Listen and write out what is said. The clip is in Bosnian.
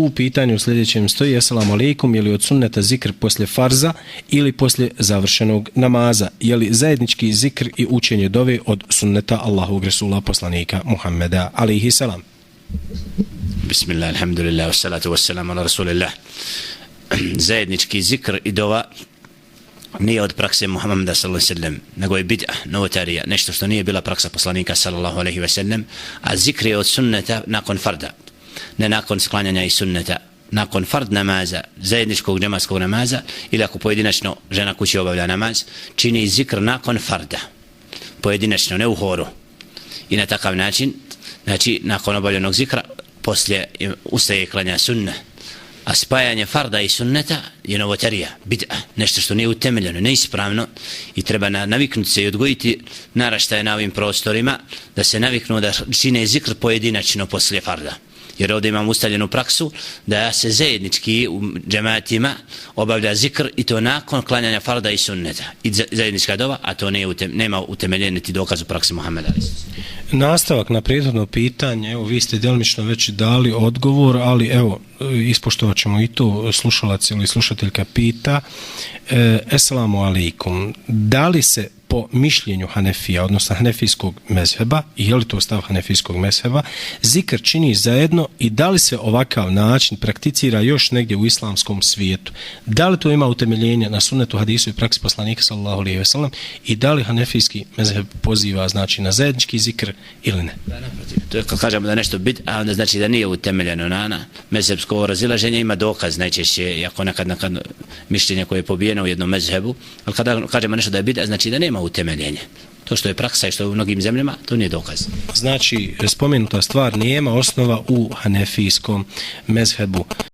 u pitanju u sljedećem stoji: Assalamu alaikum, je li od sunneta zikr poslije farza ili poslije završenog namaza? Je li zajednički zikr i učenje dove od sunneta Allahovog Resula poslanika Muhammeda alaihi salam? Bismillah, alhamdulillah, wassalatu wassalamu ala rasulillah. Zajednički zikr i dova nije od prakse Muhammeda sallallahu alejhi ve sellem, nego je bid'a, novotarija, nešto što nije bila praksa poslanika sallallahu alejhi ve sellem, a zikr je od sunneta nakon farda, ne nakon sklanjanja i sunneta, nakon fard namaza, zajedničkog džematskog namaza, ili ako pojedinačno žena kući obavlja namaz, čini zikr nakon farda, pojedinačno, ne u horu. I na takav način, znači nakon obavljenog zikra, poslije ustaje i klanja sunna. A spajanje farda i sunneta je novotarija, bid'a, nešto što nije utemeljeno, neispravno, i treba naviknuti se i odgojiti naraštaje na ovim prostorima da se naviknu da čine zikr pojedinačno poslije farda. Jer ovdje imam ustaljenu praksu da se zajednički u džematima obavlja zikr i to nakon klanjanja farda i sunneta i zajednička dova, a to nema utemeljen niti dokaz u praksi Muhammeda. Nastavak na prethodno pitanje, evo vi ste djelomično već dali odgovor, ali evo ispoštovat ćemo i to. Slušalac ili slušateljka pita: Assalamu alaikum, da li se po mišljenju Hanefija, odnosno Hanefijskog mezheba, i je li to stav Hanefijskog mezheba, zikr čini zajedno i da li se ovakav način prakticira još negdje u islamskom svijetu? Da li to ima utemeljenje na sunnetu, hadisu i praksi poslanika sallallahu alejhi ve sellem i da li Hanefijski mezheb poziva znači na zajednički zikr ili ne? To je kad kažemo da nešto bit, a onda znači da nije utemeljeno na mezhebsko razilaženje, ima dokaz najčešće, ako nekad mišljenje koje je pobijeno u jednom mezhebu, ali kada kažemo nešto da je bit, znači da nema utemeljenje. To što je praksa i što je u mnogim zemljama, to nije dokaz. Znači, spomenuta stvar nema osnova u Hanefijskom mezhebu.